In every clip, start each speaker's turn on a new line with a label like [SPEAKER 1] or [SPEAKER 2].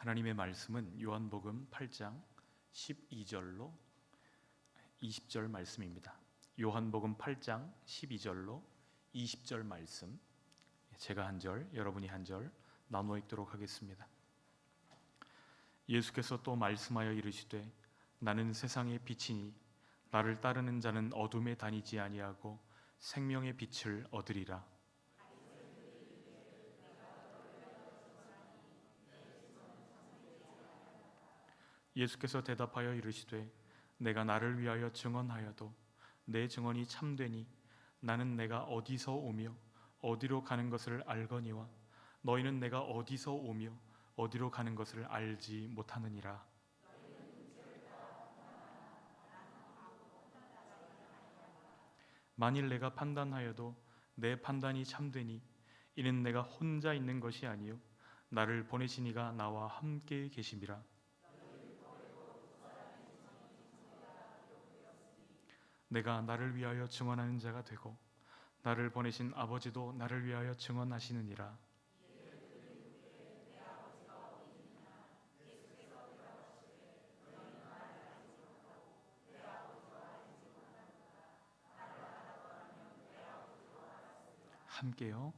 [SPEAKER 1] 하나님의 말씀은 요한복음 8장 12절로 20절 말씀입니다. 요한복음 8장 12절로 20절 말씀, 제가 한 절, 여러분이 한 절 나누어 읽도록 하겠습니다. 예수께서 또 말씀하여 이르시되 나는 세상의 빛이니 나를 따르는 자는 어둠에 다니지 아니하고 생명의 빛을 얻으리라. 예수께서 대답하여 이르시되 내가 나를 위하여 증언하여도 내 증언이 참되니 나는 내가 어디서 오며 어디로 가는 것을 알거니와 너희는 내가 어디서 오며 어디로 가는 것을 알지 못하느니라. 만일 내가 판단하여도 내 판단이 참되니 이는 내가 혼자 있는 것이 아니요 나를 보내신 이가 나와 함께 계심이라. 내가 나를 위하여 증언하는 자가 되고 나를 보내신 아버지도 나를 위하여 증언하시느니라. 함께요.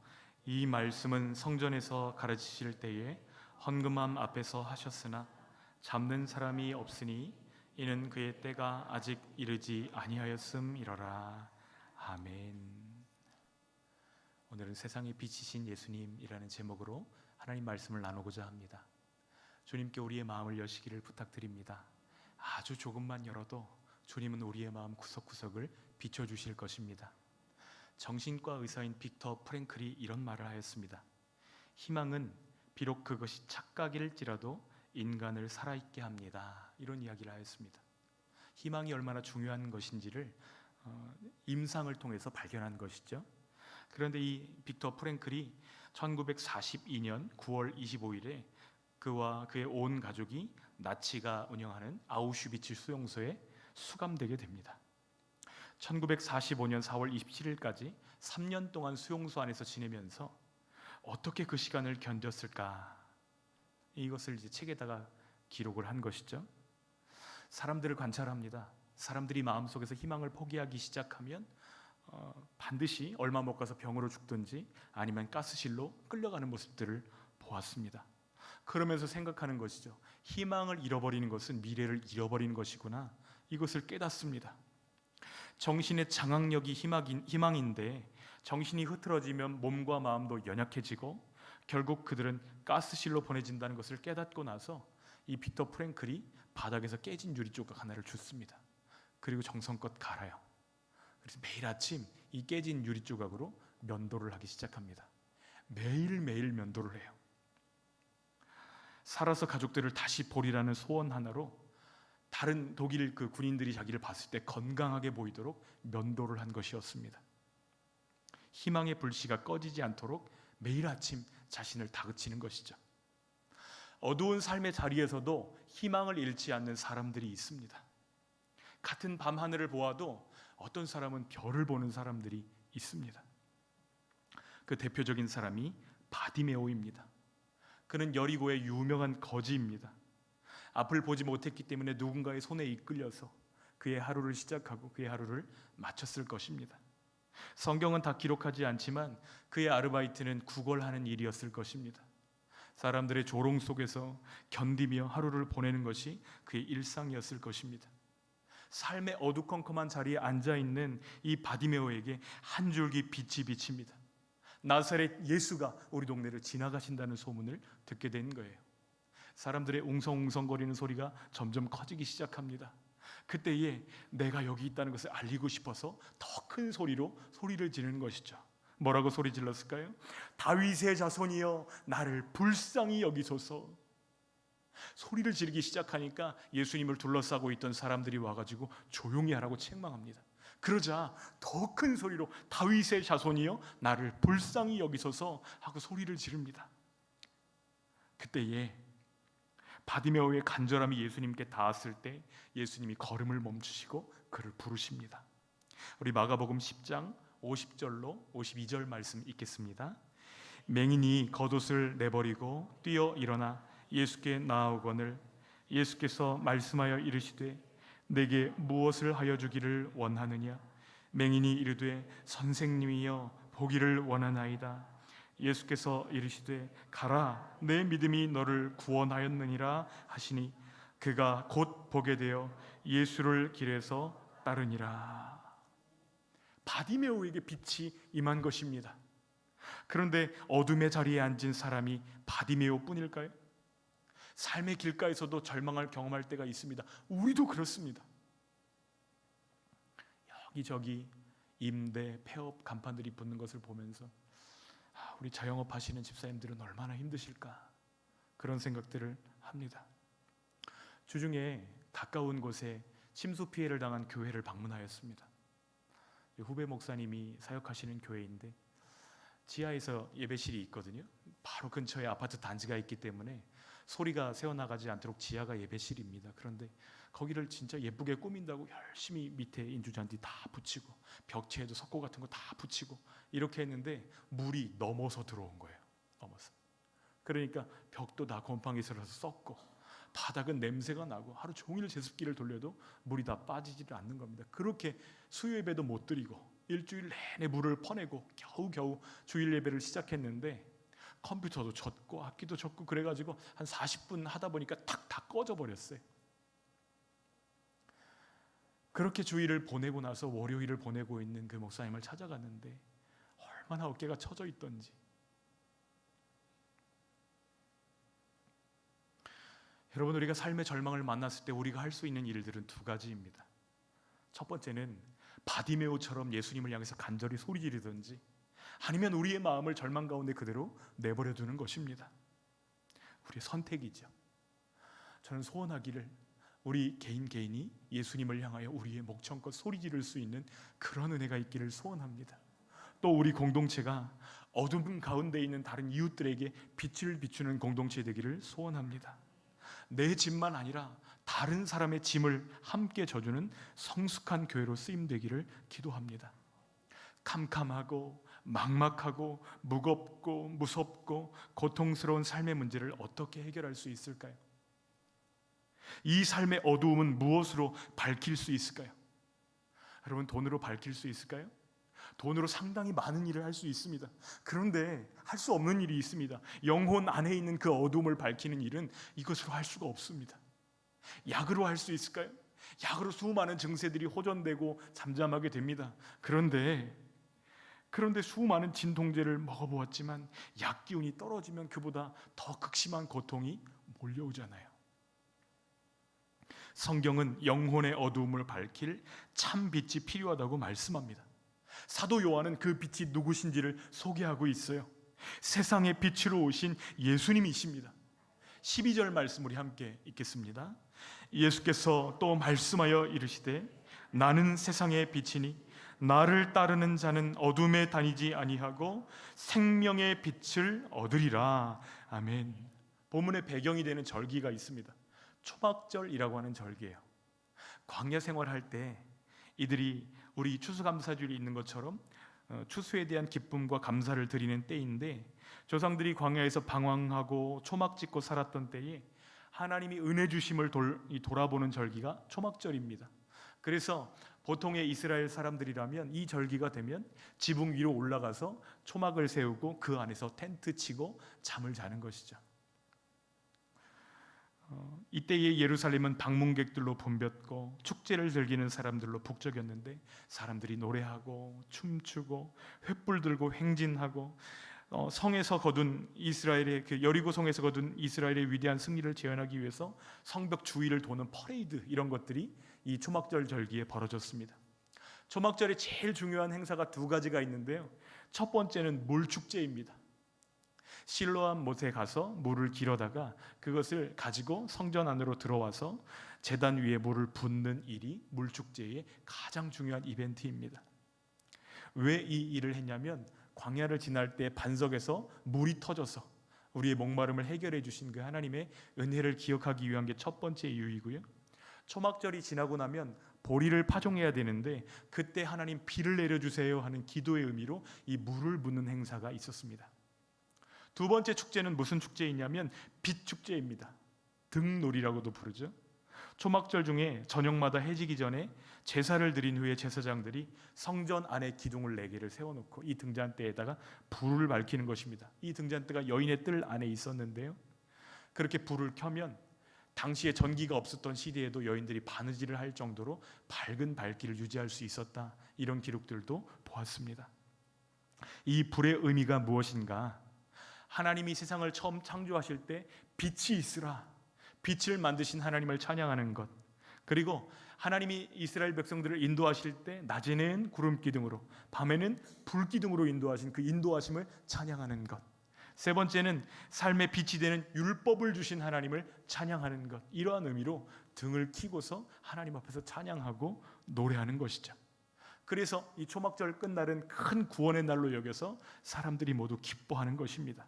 [SPEAKER 1] 이 말씀은 성전에서 가르치실 때에 헌금함 앞에서 하셨으나 잡는 사람이 없으니 이는 그의 때가 아직 이르지 아니하였음이러라. 아멘. 오늘은 세상의 빛이신 예수님이라는 제목으로 하나님 말씀을 나누고자 합니다. 주님께 우리의 마음을 여시기를 부탁드립니다. 아주 조금만 열어도 주님은 우리의 마음 구석구석을 비춰주실 것입니다. 정신과 의사인 빅터 프랭클이 이런 말을 하였습니다. 희망은 비록 그것이 착각일지라도 인간을 살아있게 합니다. 이런 이야기를 하였습니다. 희망이 얼마나 중요한 것인지를 임상을 통해서 발견한 것이죠. 그런데 이 빅터 프랭클이 1942년 9월 25일에 그와 그의 온 가족이 나치가 운영하는 아우슈비츠 수용소에 수감되게 됩니다. 1945년 4월 27일까지 3년 동안 수용소 안에서 지내면서 어떻게 그 시간을 견뎠을까? 이것을 이제 책에다가 기록을 한 것이죠. 사람들을 관찰합니다. 사람들이 마음속에서 희망을 포기하기 시작하면 반드시 얼마 못 가서 병으로 죽든지 아니면 가스실로 끌려가는 모습들을 보았습니다. 그러면서 생각하는 것이죠. 희망을 잃어버리는 것은 미래를 잃어버리는 것이구나. 이것을 깨닫습니다. 정신의 장악력이 희망인데 정신이 흐트러지면 몸과 마음도 연약해지고 결국 그들은 가스실로 보내진다는 것을 깨닫고 나서 이 빅터 프랭클이 바닥에서 깨진 유리 조각 하나를 줍습니다. 그리고 정성껏 갈아요. 그래서 매일 아침 이 깨진 유리 조각으로 면도를 하기 시작합니다. 매일매일 면도를 해요. 살아서 가족들을 다시 보리라는 소원 하나로 다른 독일 그 군인들이 자기를 봤을 때 건강하게 보이도록 면도를 한 것이었습니다. 희망의 불씨가 꺼지지 않도록 매일 아침 자신을 다그치는 것이죠. 어두운 삶의 자리에서도 희망을 잃지 않는 사람들이 있습니다. 같은 밤하늘을 보아도 어떤 사람은 별을 보는 사람들이 있습니다. 그 대표적인 사람이 바디메오입니다. 그는 여리고의 유명한 거지입니다. 앞을 보지 못했기 때문에 누군가의 손에 이끌려서 그의 하루를 시작하고 그의 하루를 마쳤을 것입니다. 성경은 다 기록하지 않지만 그의 아르바이트는 구걸하는 일이었을 것입니다. 사람들의 조롱 속에서 견디며 하루를 보내는 것이 그의 일상이었을 것입니다. 삶의 어두컴컴한 자리에 앉아있는 이 바디메오에게 한 줄기 빛이 비칩니다. 나사렛 예수가 우리 동네를 지나가신다는 소문을 듣게 된 거예요. 사람들의 웅성웅성거리는 소리가 점점 커지기 시작합니다. 그때에 내가 여기 있다는 것을 알리고 싶어서 더 큰 소리로 소리를 지르는 것이죠. 뭐라고 소리 질렀을까요? 다윗의 자손이여 나를 불쌍히 여기소서. 소리를 지르기 시작하니까 예수님을 둘러싸고 있던 사람들이 와가지고 조용히 하라고 책망합니다. 그러자 더 큰 소리로 다윗의 자손이여 나를 불쌍히 여기소서 하고 소리를 지릅니다. 그때에 바디메오의 간절함이 예수님께 닿았을 때 예수님이 걸음을 멈추시고 그를 부르십니다. 우리 마가복음 10장 50절로 52절 말씀 읽겠습니다. 맹인이 겉옷을 내버리고 뛰어 일어나 예수께 나아오거늘 예수께서 말씀하여 이르시되 내게 무엇을 하여 주기를 원하느냐? 맹인이 이르되 선생님이여 보기를 원하나이다. 예수께서 이르시되 가라, 내 믿음이 너를 구원하였느니라 하시니 그가 곧 보게 되어 예수를 길에서 따르니라. 바디메오에게 빛이 임한 것입니다. 그런데 어둠의 자리에 앉은 사람이 바디메오 뿐일까요? 삶의 길가에서도 절망을 경험할 때가 있습니다. 우리도 그렇습니다. 여기저기 임대, 폐업 간판들이 붙는 것을 보면서 우리 자영업 하시는 집사님들은 얼마나 힘드실까, 그런 생각들을 합니다. 주중에 가까운 곳에 침수 피해를 당한 교회를 방문하였습니다. 후배 목사님이 사역하시는 교회인데 지하에서 예배실이 있거든요. 바로 근처에 아파트 단지가 있기 때문에 소리가 새어나가지 않도록 지하가 예배실입니다. 그런데 거기를 진짜 예쁘게 꾸민다고 열심히 밑에 인조잔디 다 붙이고 벽체에도 석고 같은 거 다 붙이고 이렇게 했는데 물이 넘어서 들어온 거예요. 넘어서. 그러니까 벽도 다 곰팡이 슬어서 썩고 바닥은 냄새가 나고 하루 종일 제습기를 돌려도 물이 다 빠지지를 않는 겁니다. 그렇게 수요 예배도 못 드리고 일주일 내내 물을 퍼내고 겨우겨우 주일 예배를 시작했는데 컴퓨터도 젖고 악기도 젖고 그래가지고 한 40분 하다 보니까 탁 다 꺼져 버렸어요. 그렇게 주일을 보내고 나서 월요일을 보내고 있는 그 목사님을 찾아갔는데 얼마나 어깨가 처져 있던지. 여러분, 우리가 삶의 절망을 만났을 때 우리가 할 수 있는 일들은 두 가지입니다. 첫 번째는 바디메오처럼 예수님을 향해서 간절히 소리 지르든지 아니면 우리의 마음을 절망 가운데 그대로 내버려 두는 것입니다. 우리의 선택이죠. 저는 소원하기를 우리 개인이 예수님을 향하여 우리의 목청껏 소리 지를 수 있는 그런 은혜가 있기를 소원합니다. 또 우리 공동체가 어둠 가운데 있는 다른 이웃들에게 빛을 비추는 공동체 되기를 소원합니다. 내 짐만 아니라 다른 사람의 짐을 함께 져주는 성숙한 교회로 쓰임되기를 기도합니다. 캄캄하고 막막하고 무겁고 무섭고 고통스러운 삶의 문제를 어떻게 해결할 수 있을까요? 이 삶의 어두움은 무엇으로 밝힐 수 있을까요? 여러분, 돈으로 밝힐 수 있을까요? 돈으로 상당히 많은 일을 할 수 있습니다. 그런데 할 수 없는 일이 있습니다. 영혼 안에 있는 그 어둠을 밝히는 일은 이것으로 할 수가 없습니다. 약으로 할 수 있을까요? 약으로 수많은 증세들이 호전되고 잠잠하게 됩니다. 그런데 수많은 진통제를 먹어보았지만 약 기운이 떨어지면 그보다 더 극심한 고통이 몰려오잖아요. 성경은 영혼의 어두움을 밝힐 참 빛이 필요하다고 말씀합니다. 사도 요한은 그 빛이 누구신지를 소개하고 있어요. 세상의 빛으로 오신 예수님이십니다. 12절 말씀 우리 함께 읽겠습니다. 예수께서 또 말씀하여 이르시되 나는 세상의 빛이니 나를 따르는 자는 어둠에 다니지 아니하고 생명의 빛을 얻으리라. 아멘. 본문의 배경이 되는 절기가 있습니다. 초막절이라고 하는 절기예요. 광야 생활할 때 이들이 우리 추수감사주일이 있는 것처럼 추수에 대한 기쁨과 감사를 드리는 때인데 조상들이 광야에서 방황하고 초막 짓고 살았던 때에 하나님이 은혜 주심을 돌아보는 절기가 초막절입니다. 그래서 보통의 이스라엘 사람들이라면 이 절기가 되면 지붕 위로 올라가서 초막을 세우고 그 안에서 텐트 치고 잠을 자는 것이죠. 이때의 예루살렘은 방문객들로 붐볐고 축제를 즐기는 사람들로 북적였는데 사람들이 노래하고 춤추고 횃불 들고 행진하고 성에서 거둔 이스라엘의 그 여리고 성에서 거둔 이스라엘의 위대한 승리를 재현하기 위해서 성벽 주위를 도는 퍼레이드, 이런 것들이 이 초막절 절기에 벌어졌습니다. 초막절의 제일 중요한 행사가 두 가지가 있는데요. 첫 번째는 물축제입니다. 실로암 못에 가서 물을 길어다가 그것을 가지고 성전 안으로 들어와서 제단 위에 물을 붓는 일이 물축제의 가장 중요한 이벤트입니다. 왜 이 일을 했냐면 광야를 지날 때 반석에서 물이 터져서 우리의 목마름을 해결해 주신 그 하나님의 은혜를 기억하기 위한 게 첫 번째 이유이고요. 초막절이 지나고 나면 보리를 파종해야 되는데 그때 하나님 비를 내려주세요 하는 기도의 의미로 이 물을 붓는 행사가 있었습니다. 두 번째 축제는 무슨 축제이냐면 빛 축제입니다. 등놀이라고도 부르죠. 초막절 중에 저녁마다 해지기 전에 제사를 드린 후에 제사장들이 성전 안에 기둥을 4개를 세워놓고 이 등잔대에다가 불을 밝히는 것입니다. 이 등잔대가 여인의 뜰 안에 있었는데요, 그렇게 불을 켜면 당시에 전기가 없었던 시대에도 여인들이 바느질을 할 정도로 밝은 밝기를 유지할 수 있었다, 이런 기록들도 보았습니다. 이 불의 의미가 무엇인가? 하나님이 세상을 처음 창조하실 때 빛이 있으라, 빛을 만드신 하나님을 찬양하는 것, 그리고 하나님이 이스라엘 백성들을 인도하실 때 낮에는 구름 기둥으로, 밤에는 불 기둥으로 인도하신 그 인도하심을 찬양하는 것, 세 번째는 삶의 빛이 되는 율법을 주신 하나님을 찬양하는 것, 이러한 의미로 등을 켜고서 하나님 앞에서 찬양하고 노래하는 것이죠. 그래서 이 초막절 끝날은 큰 구원의 날로 여겨서 사람들이 모두 기뻐하는 것입니다.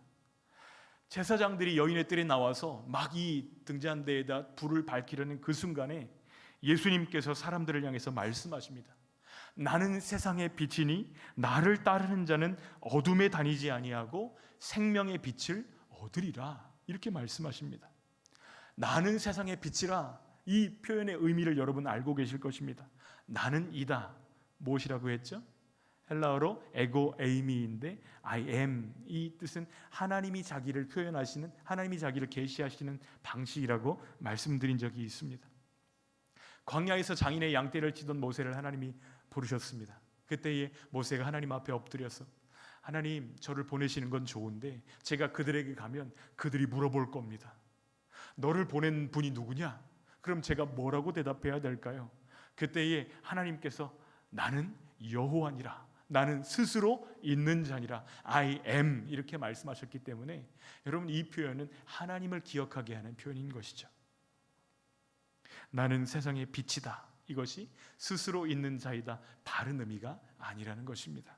[SPEAKER 1] 제사장들이 여인의 뜰에 나와서 막 이 등잔대에다 불을 밝히려는 그 순간에 예수님께서 사람들을 향해서 말씀하십니다. 나는 세상의 빛이니 나를 따르는 자는 어둠에 다니지 아니하고 생명의 빛을 얻으리라, 이렇게 말씀하십니다. 나는 세상의 빛이라, 이 표현의 의미를 여러분 알고 계실 것입니다. 나는 이다, 무엇이라고 했죠? 헬라어로 에고 에이미인데 I am, 이 뜻은 하나님이 자기를 표현하시는, 하나님이 자기를 계시하시는 방식이라고 말씀드린 적이 있습니다. 광야에서 장인의 양떼를 치던 모세를 하나님이 부르셨습니다. 그때에 모세가 하나님 앞에 엎드려서 하나님, 저를 보내시는 건 좋은데 제가 그들에게 가면 그들이 물어볼 겁니다. 너를 보낸 분이 누구냐? 그럼 제가 뭐라고 대답해야 될까요? 그때에 하나님께서 나는 여호와니라, 나는 스스로 있는 자니라, I am, 이렇게 말씀하셨기 때문에 여러분, 이 표현은 하나님을 기억하게 하는 표현인 것이죠. 나는 세상의 빛이다, 이것이 스스로 있는 자이다, 다른 의미가 아니라는 것입니다.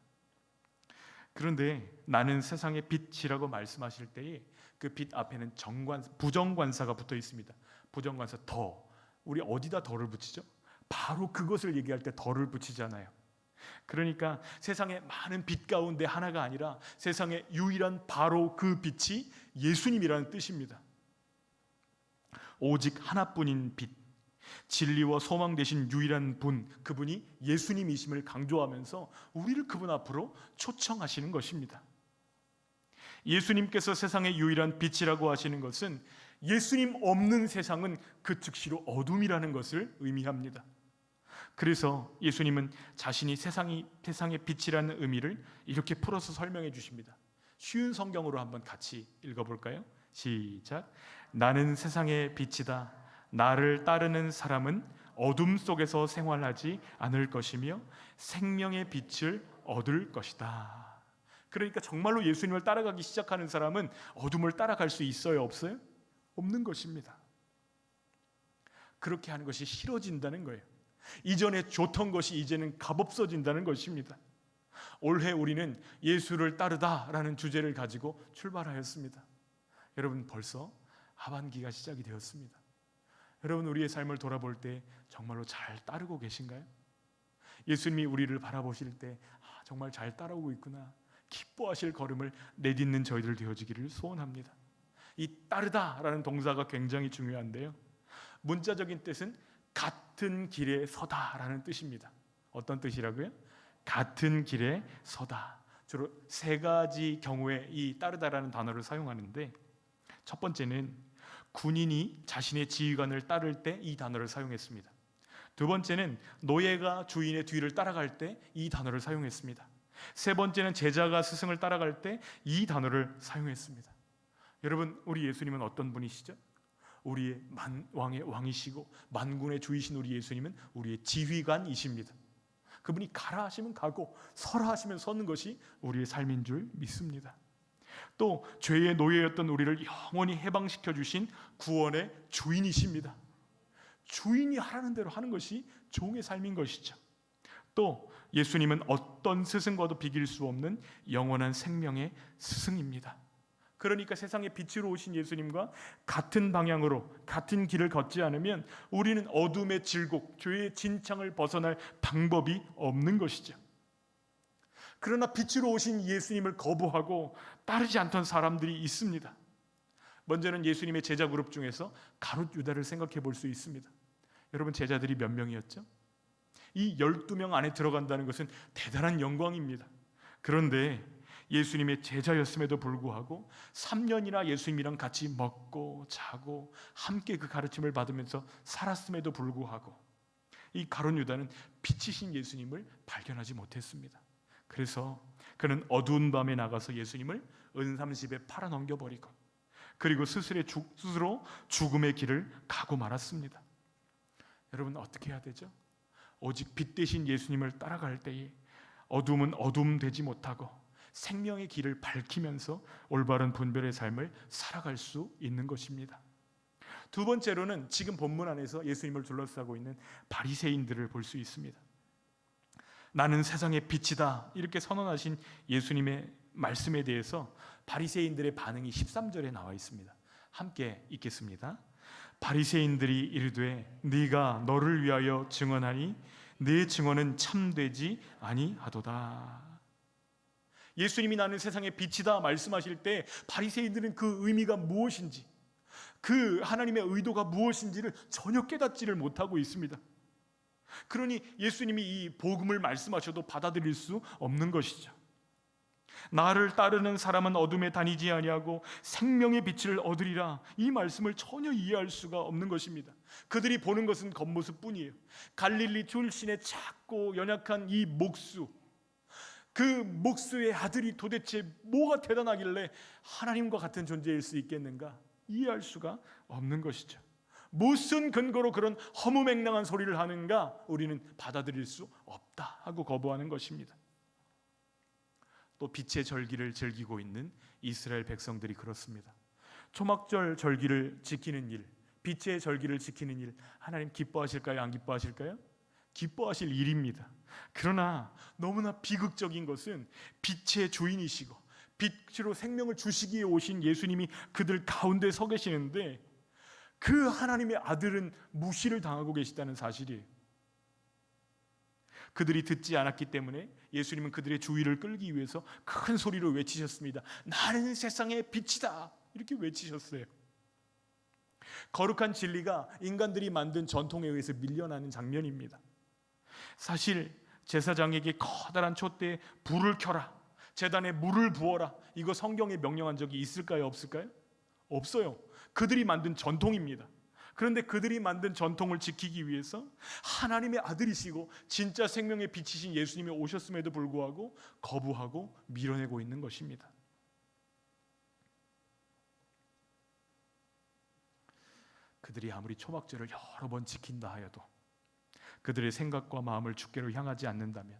[SPEAKER 1] 그런데 나는 세상의 빛이라고 말씀하실 때에 그 빛 앞에는 부정관사가 붙어 있습니다. 부정관사 더, 우리 어디다 더를 붙이죠? 바로 그것을 얘기할 때 더를 붙이잖아요. 그러니까 세상의 많은 빛 가운데 하나가 아니라 세상의 유일한 바로 그 빛이 예수님이라는 뜻입니다. 오직 하나뿐인 빛, 진리와 소망 되신 유일한 분, 그분이 예수님이심을 강조하면서 우리를 그분 앞으로 초청하시는 것입니다. 예수님께서 세상의 유일한 빛이라고 하시는 것은 예수님 없는 세상은 그 즉시로 어둠이라는 것을 의미합니다. 그래서 예수님은 자신이 세상의 빛이라는 의미를 이렇게 풀어서 설명해 주십니다. 쉬운 성경으로 한번 같이 읽어볼까요? 시작. 나는 세상의 빛이다. 나를 따르는 사람은 어둠 속에서 생활하지 않을 것이며 생명의 빛을 얻을 것이다. 그러니까 정말로 예수님을 따라가기 시작하는 사람은 어둠을 따라갈 수 있어요, 없어요? 없는 것입니다. 그렇게 하는 것이 싫어진다는 거예요. 이전에 좋던 것이 이제는 값없어진다는 것입니다. 올해 우리는 예수를 따르다라는 주제를 가지고 출발하였습니다. 여러분, 벌써 하반기가 시작이 되었습니다. 여러분, 우리의 삶을 돌아볼 때 정말로 잘 따르고 계신가요? 예수님이 우리를 바라보실 때 정말 잘 따라오고 있구나, 기뻐하실 걸음을 내딛는 저희들 되어지기를 소원합니다. 이 따르다라는 동사가 굉장히 중요한데요, 문자적인 뜻은 같은 길에 서다라는 뜻입니다. 어떤 뜻이라고요? 같은 길에 서다. 주로 세 가지 경우에 이 따르다라는 단어를 사용하는데, 첫 번째는 군인이 자신의 지휘관을 따를 때 이 단어를 사용했습니다. 두 번째는 노예가 주인의 뒤를 따라갈 때 이 단어를 사용했습니다. 세 번째는 제자가 스승을 따라갈 때 이 단어를 사용했습니다. 여러분, 우리 예수님은 어떤 분이시죠? 우리의 왕의 왕이시고 만군의 주이신 우리 예수님은 우리의 지휘관이십니다. 그분이 가라 하시면 가고 서라 하시면 서는 것이 우리의 삶인 줄 믿습니다. 또 죄의 노예였던 우리를 영원히 해방시켜 주신 구원의 주인이십니다. 주인이 하라는 대로 하는 것이 종의 삶인 것이죠. 또 예수님은 어떤 스승과도 비길 수 없는 영원한 생명의 스승입니다. 그러니까 세상에 빛으로 오신 예수님과 같은 방향으로 같은 길을 걷지 않으면 우리는 어둠의 질곡, 죄의 진창을 벗어날 방법이 없는 것이죠. 그러나 빛으로 오신 예수님을 거부하고 따르지 않던 사람들이 있습니다. 먼저는 예수님의 제자 그룹 중에서 가룟 유다를 생각해 볼 수 있습니다. 여러분, 제자들이 몇 명이었죠? 이 12명 안에 들어간다는 것은 대단한 영광입니다. 그런데 예수님의 제자였음에도 불구하고 3년이나 예수님이랑 같이 먹고 자고 함께 그 가르침을 받으면서 살았음에도 불구하고 이 가룟 유다는 빛이신 예수님을 발견하지 못했습니다. 그래서 그는 어두운 밤에 나가서 예수님을 은삼십에 팔아 넘겨버리고 그리고 스스로 죽음의 길을 가고 말았습니다. 여러분, 어떻게 해야 되죠? 오직 빛 대신 예수님을 따라갈 때에 어둠은 어둠 되지 못하고 생명의 길을 밝히면서 올바른 분별의 삶을 살아갈 수 있는 것입니다. 두 번째로는 지금 본문 안에서 예수님을 둘러싸고 있는 바리새인들을 볼 수 있습니다. 나는 세상의 빛이다 이렇게 선언하신 예수님의 말씀에 대해서 바리새인들의 반응이 13절에 나와 있습니다. 함께 읽겠습니다. 바리새인들이 이르되 네가 너를 위하여 증언하니 네 증언은 참되지 아니하도다. 예수님이 나는 세상의 빛이다 말씀하실 때 바리새인들은 그 의미가 무엇인지, 그 하나님의 의도가 무엇인지를 전혀 깨닫지를 못하고 있습니다. 그러니 예수님이 이 복음을 말씀하셔도 받아들일 수 없는 것이죠. 나를 따르는 사람은 어둠에 다니지 아니하고 생명의 빛을 얻으리라, 이 말씀을 전혀 이해할 수가 없는 것입니다. 그들이 보는 것은 겉모습뿐이에요. 갈릴리 출신의 작고 연약한 이 목수, 그 목수의 아들이 도대체 뭐가 대단하길래 하나님과 같은 존재일 수 있겠는가 이해할 수가 없는 것이죠. 무슨 근거로 그런 허무맹랑한 소리를 하는가 우리는 받아들일 수 없다 하고 거부하는 것입니다. 또 빛의 절기를 즐기고 있는 이스라엘 백성들이 그렇습니다. 초막절 절기를 지키는 일, 빛의 절기를 지키는 일, 하나님 기뻐하실까요? 안 기뻐하실까요? 기뻐하실 일입니다. 그러나 너무나 비극적인 것은 빛의 주인이시고 빛으로 생명을 주시기에 오신 예수님이 그들 가운데 서 계시는데 그 하나님의 아들은 무시를 당하고 계시다는 사실이에요. 그들이 듣지 않았기 때문에 예수님은 그들의 주의를 끌기 위해서 큰 소리로 외치셨습니다. 나는 세상의 빛이다 이렇게 외치셨어요. 거룩한 진리가 인간들이 만든 전통에 의해서 밀려나는 장면입니다. 사실 제사장에게 커다란 촛대에 불을 켜라, 제단에 물을 부어라, 이거 성경에 명령한 적이 있을까요? 없을까요? 없어요. 그들이 만든 전통입니다. 그런데 그들이 만든 전통을 지키기 위해서 하나님의 아들이시고 진짜 생명의 빛이신 예수님이 오셨음에도 불구하고 거부하고 밀어내고 있는 것입니다. 그들이 아무리 초막절을 여러 번 지킨다 하여도 그들의 생각과 마음을 주께로 향하지 않는다면,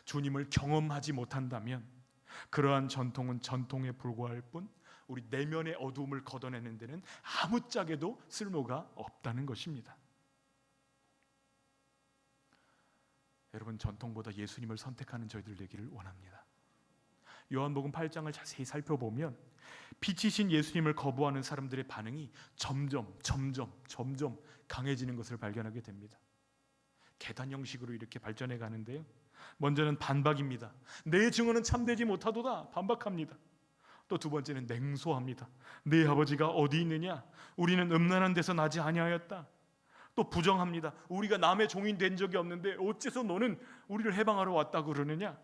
[SPEAKER 1] 주님을 경험하지 못한다면 그러한 전통은 전통에 불과할 뿐 우리 내면의 어두움을 걷어내는 데는 아무짝에도 쓸모가 없다는 것입니다. 여러분, 전통보다 예수님을 선택하는 저희들 되기를 원합니다. 요한복음 8장을 자세히 살펴보면 빛이신 예수님을 거부하는 사람들의 반응이 점점 강해지는 것을 발견하게 됩니다. 계단 형식으로 이렇게 발전해 가는데요, 먼저는 반박입니다. 내 증언은 참되지 못하도다, 반박합니다. 또 두 번째는 냉소합니다. 내 아버지가 어디 있느냐? 우리는 음란한 데서 나지 아니하였다. 또 부정합니다. 우리가 남의 종인 된 적이 없는데 어째서 너는 우리를 해방하러 왔다고 그러느냐?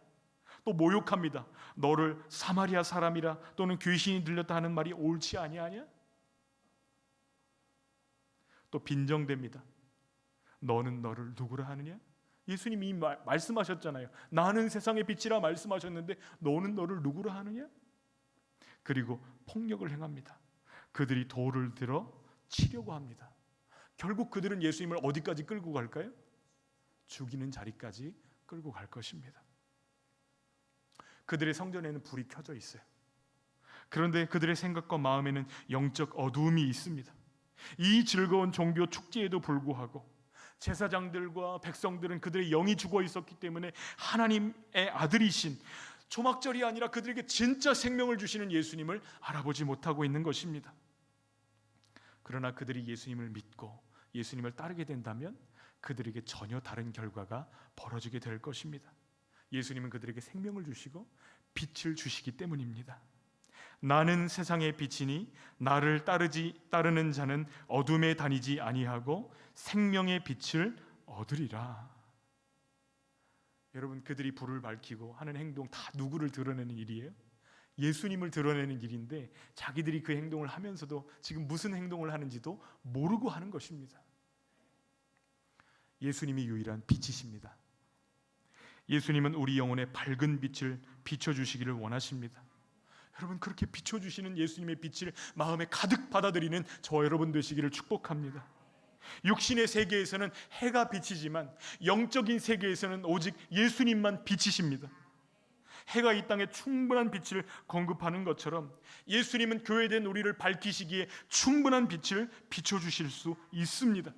[SPEAKER 1] 또 모욕합니다. 너를 사마리아 사람이라 또는 귀신이 들렸다 하는 말이 옳지 아니하냐? 또 빈정됩니다. 너는 너를 누구라 하느냐? 예수님이 말씀하셨잖아요. 나는 세상의 빛이라 말씀하셨는데 너는 너를 누구라 하느냐? 그리고 폭력을 행합니다. 그들이 돌을 들어 치려고 합니다. 결국 그들은 예수님을 어디까지 끌고 갈까요? 죽이는 자리까지 끌고 갈 것입니다. 그들의 성전에는 불이 켜져 있어요. 그런데 그들의 생각과 마음에는 영적 어두움이 있습니다. 이 즐거운 종교 축제에도 불구하고 제사장들과 백성들은 그들의 영이 죽어 있었기 때문에 하나님의 아들이신, 초막절이 아니라 그들에게 진짜 생명을 주시는 예수님을 알아보지 못하고 있는 것입니다. 그러나 그들이 예수님을 믿고 예수님을 따르게 된다면 그들에게 전혀 다른 결과가 벌어지게 될 것입니다. 예수님은 그들에게 생명을 주시고 빛을 주시기 때문입니다. 나는 세상의 빛이니 나를 따르는 자는 어둠에 다니지 아니하고 생명의 빛을 얻으리라. 여러분, 그들이 불을 밝히고 하는 행동 다 누구를 드러내는 일이에요? 예수님을 드러내는 일인데 자기들이 그 행동을 하면서도 지금 무슨 행동을 하는지도 모르고 하는 것입니다. 예수님이 유일한 빛이십니다. 예수님은 우리 영혼에 밝은 빛을 비춰주시기를 원하십니다. 여러분, 그렇게 비춰주시는 예수님의 빛을 마음에 가득 받아들이는 저와 여러분 되시기를 축복합니다. 육신의 세계에서는 해가 빛이지만 영적인 세계에서는 오직 예수님만 빛이십니다. 해가 이 땅에 충분한 빛을 공급하는 것처럼 예수님은 교회된 우리를 밝히시기에 충분한 빛을 비춰주실 수 있습니다.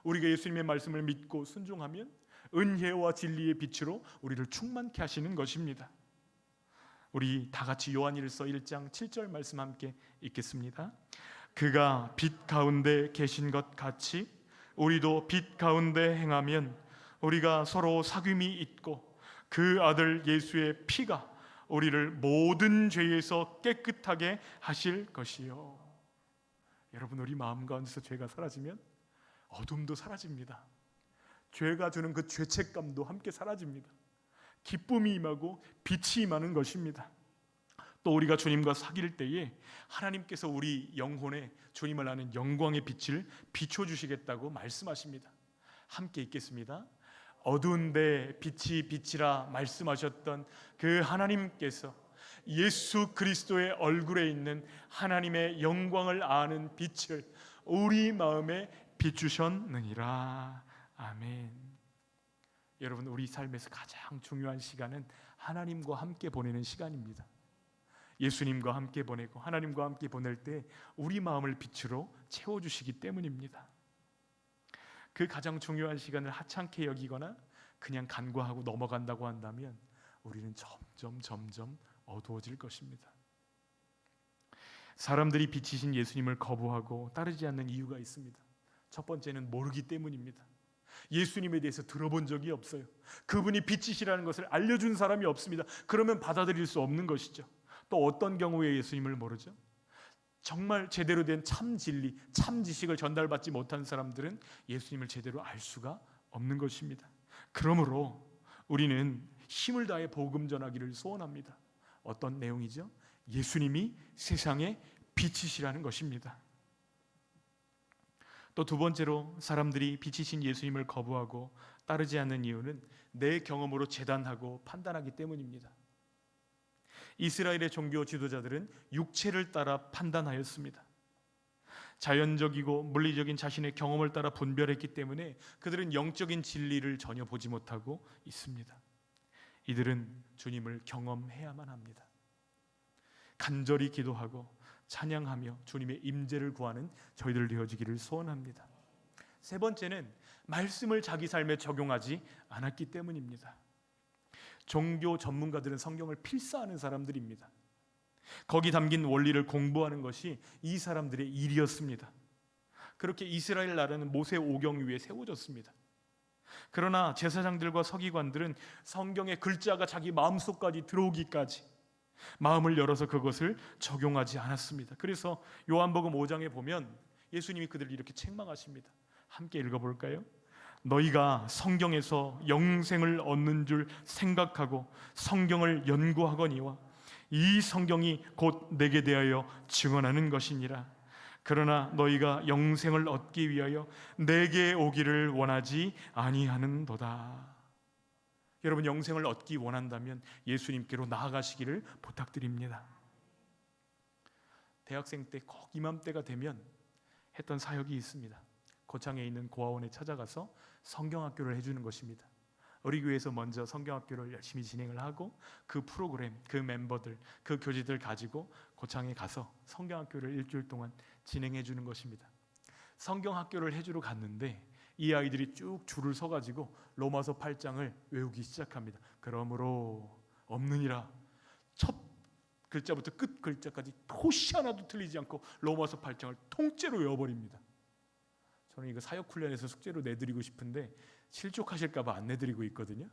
[SPEAKER 1] 우리가 예수님의 말씀을 믿고 순종하면 은혜와 진리의 빛으로 우리를 충만케 하시는 것입니다. 우리 다 같이 요한일서 1장 7절 말씀 함께 읽겠습니다. 그가 빛 가운데 계신 것 같이 우리도 빛 가운데 행하면 우리가 서로 사귐이 있고 그 아들 예수의 피가 우리를 모든 죄에서 깨끗하게 하실 것이요. 여러분, 우리 마음 가운데서 죄가 사라지면 어둠도 사라집니다. 죄가 주는 그 죄책감도 함께 사라집니다. 기쁨이 임하고 빛이 임하는 것입니다. 또 우리가 주님과 사귈 때에 하나님께서 우리 영혼에 주님을 아는 영광의 빛을 비춰주시겠다고 말씀하십니다. 함께 읽겠습니다. 어두운데 빛이 빛이라 말씀하셨던 그 하나님께서 예수 그리스도의 얼굴에 있는 하나님의 영광을 아는 빛을 우리 마음에 비추셨느니라. 아멘. 여러분, 우리 삶에서 가장 중요한 시간은 하나님과 함께 보내는 시간입니다. 예수님과 함께 보내고 하나님과 함께 보낼 때 우리 마음을 빛으로 채워주시기 때문입니다. 그 가장 중요한 시간을 하찮게 여기거나 그냥 간과하고 넘어간다고 한다면 우리는 점점 어두워질 것입니다. 사람들이 빛이신 예수님을 거부하고 따르지 않는 이유가 있습니다. 첫 번째는 모르기 때문입니다. 예수님에 대해서 들어본 적이 없어요. 그분이 빛이시라는 것을 알려준 사람이 없습니다. 그러면 받아들일 수 없는 것이죠. 또 어떤 경우에 예수님을 모르죠? 정말 제대로 된 참 진리, 참 지식을 전달받지 못한 사람들은 예수님을 제대로 알 수가 없는 것입니다. 그러므로 우리는 힘을 다해 복음 전하기를 소원합니다. 어떤 내용이죠? 예수님이 세상의 빛이시라는 것입니다. 또 두 번째로 사람들이 빛이신 예수님을 거부하고 따르지 않는 이유는 내 경험으로 재단하고 판단하기 때문입니다. 이스라엘의 종교 지도자들은 육체를 따라 판단하였습니다. 자연적이고 물리적인 자신의 경험을 따라 분별했기 때문에 그들은 영적인 진리를 전혀 보지 못하고 있습니다. 이들은 주님을 경험해야만 합니다. 간절히 기도하고 찬양하며 주님의 임재를 구하는 저희들 되어지기를 소원합니다. 세 번째는 말씀을 자기 삶에 적용하지 않았기 때문입니다. 종교 전문가들은 성경을 필사하는 사람들입니다. 거기 담긴 원리를 공부하는 것이 이 사람들의 일이었습니다. 그렇게 이스라엘 나라는 모세 오경 위에 세워졌습니다. 그러나 제사장들과 서기관들은 성경의 글자가 자기 마음속까지 들어오기까지 마음을 열어서 그것을 적용하지 않았습니다. 그래서 요한복음 5장에 보면 예수님이 그들을 이렇게 책망하십니다. 함께 읽어볼까요? 너희가 성경에서 영생을 얻는 줄 생각하고 성경을 연구하거니와 이 성경이 곧 내게 대하여 증언하는 것이니라. 그러나 너희가 영생을 얻기 위하여 내게 오기를 원하지 아니하는도다. 여러분, 영생을 얻기 원한다면 예수님께로 나아가시기를 부탁드립니다. 대학생 때 꼭 이맘때가 되면 했던 사역이 있습니다. 고창에 있는 고아원에 찾아가서 성경학교를 해주는 것입니다. 우리 교회에서 먼저 성경학교를 열심히 진행을 하고 그 프로그램, 그 멤버들, 그 교재들 가지고 고창에 가서 성경학교를 일주일 동안 진행해 주는 것입니다. 성경학교를 해주러 갔는데 이 아이들이 쭉 줄을 서가지고 로마서 8장을 외우기 시작합니다. 그러므로 없느니라, 첫 글자부터 끝 글자까지 토시 하나도 틀리지 않고 로마서 8장을 통째로 외워버립니다. 저는 이거 사역훈련에서 숙제로 내드리고 싶은데 실족하실까 봐 안 내드리고 있거든요.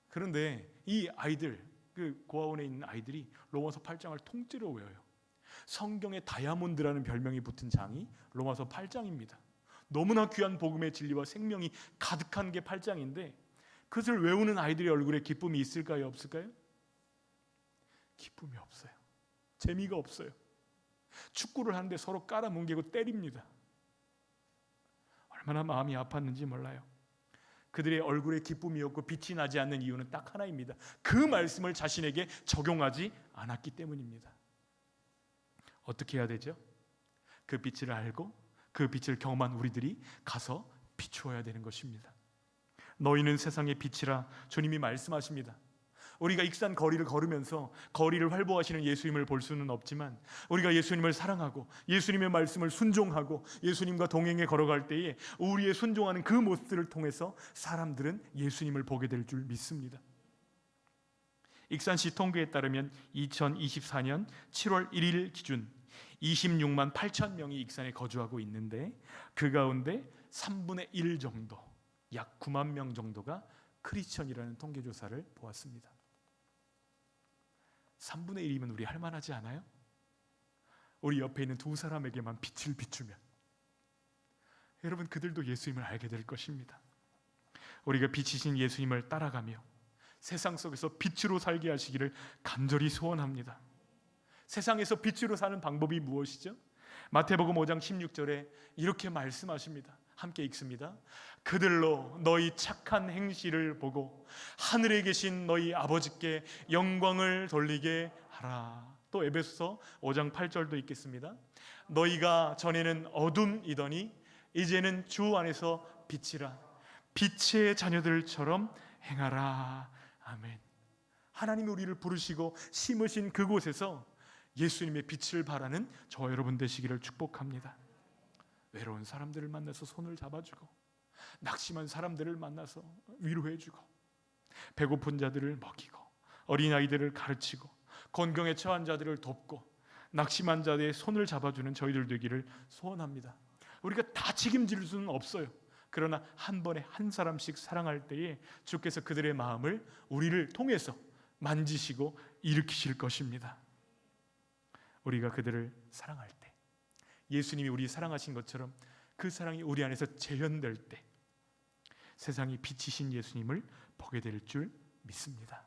[SPEAKER 1] 그런데 이 아이들, 그 고아원에 있는 아이들이 로마서 8장을 통째로 외워요. 성경에 다이아몬드라는 별명이 붙은 장이 로마서 8장입니다. 너무나 귀한 복음의 진리와 생명이 가득한 게 8장인데 그것을 외우는 아이들의 얼굴에 기쁨이 있을까요, 없을까요? 기쁨이 없어요. 재미가 없어요. 축구를 하는데 서로 깔아뭉개고 때립니다. 얼마나 마음이 아팠는지 몰라요. 그들의 얼굴에 기쁨이 없고 빛이 나지 않는 이유는 딱 하나입니다. 그 말씀을 자신에게 적용하지 않았기 때문입니다. 어떻게 해야 되죠? 그 빛을 알고 그 빛을 경험한 우리들이 가서 비추어야 되는 것입니다. 너희는 세상의 빛이라 주님이 말씀하십니다. 우리가 익산 거리를 걸으면서 거리를 활보하시는 예수님을 볼 수는 없지만 우리가 예수님을 사랑하고 예수님의 말씀을 순종하고 예수님과 동행해 걸어갈 때에 우리의 순종하는 그 모습들을 통해서 사람들은 예수님을 보게 될 줄 믿습니다. 익산시 통계에 따르면 2024년 7월 1일 기준 26만 8천 명이 익산에 거주하고 있는데 그 가운데 3분의 1 정도, 약 9만 명 정도가 크리스천이라는 통계조사를 보았습니다. 3분의 1이면 우리 할만하지 않아요? 우리 옆에 있는 두 사람에게만 빛을 비추면 여러분 그들도 예수님을 알게 될 것입니다. 우리가 빛이신 예수님을 따라가며 세상 속에서 빛으로 살게 하시기를 간절히 소원합니다. 세상에서 빛으로 사는 방법이 무엇이죠? 마태복음 5장 16절에 이렇게 말씀하십니다. 함께 읽습니다. 그들로 너희 착한 행실을 보고 하늘에 계신 너희 아버지께 영광을 돌리게 하라. 또 에베소서 5장 8절도 읽겠습니다. 너희가 전에는 어둠이더니 이제는 주 안에서 빛이라. 빛의 자녀들처럼 행하라. 아멘. 하나님이 우리를 부르시고 심으신 그곳에서 예수님의 빛을 발하는 저와 여러분 되시기를 축복합니다. 외로운 사람들을 만나서 손을 잡아주고 낙심한 사람들을 만나서 위로해주고 배고픈 자들을 먹이고 어린아이들을 가르치고 곤경에 처한 자들을 돕고 낙심한 자들의 손을 잡아주는 저희들 되기를 소원합니다. 우리가 다 책임질 수는 없어요. 그러나 한 번에 한 사람씩 사랑할 때에 주께서 그들의 마음을 우리를 통해서 만지시고 일으키실 것입니다. 우리가 그들을 사랑할 때 예수님이 우리 사랑하신 것처럼 그 사랑이 우리 안에서 재현될 때 세상이 빛이신 예수님을 보게 될 줄 믿습니다.